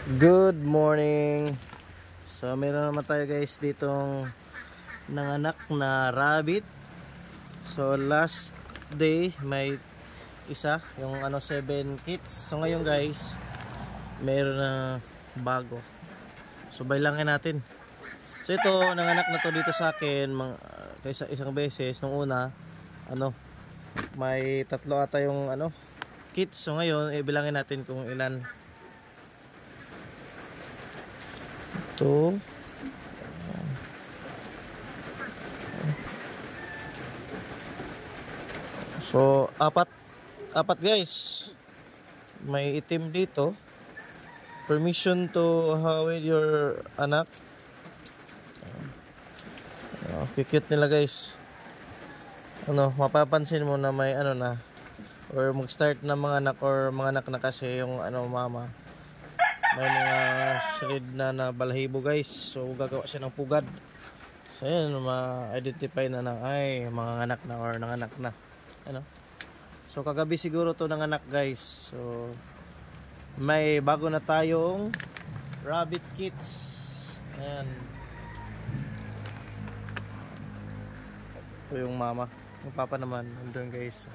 Good morning. So meron naman tayo guys ditong nanganak na rabbit. So last day may isa, yung 7 kits. So ngayon guys, meron na bago. So bailangin natin. So ito, nanganak na to dito sa akin kaysa isang beses. Nung una, may tatlo ata yung kits. So ngayon, bilangin natin kung ilan. Ito. So apat guys. May itim dito. Permission to hawid your anak. Cute nila guys. Mapapansin mo na may na or mag-start na mga anak or mga anak na kasi yung mama. May mga shred na balahibo guys. So gagawa siya ng pugad. So yan, ma-identify na ay mga anak na or nanganak na. So kagabi siguro to nanganak guys. So may bago na tayong rabbit kits. Ayan. Ito yung mama. Yung papa naman nandun guys.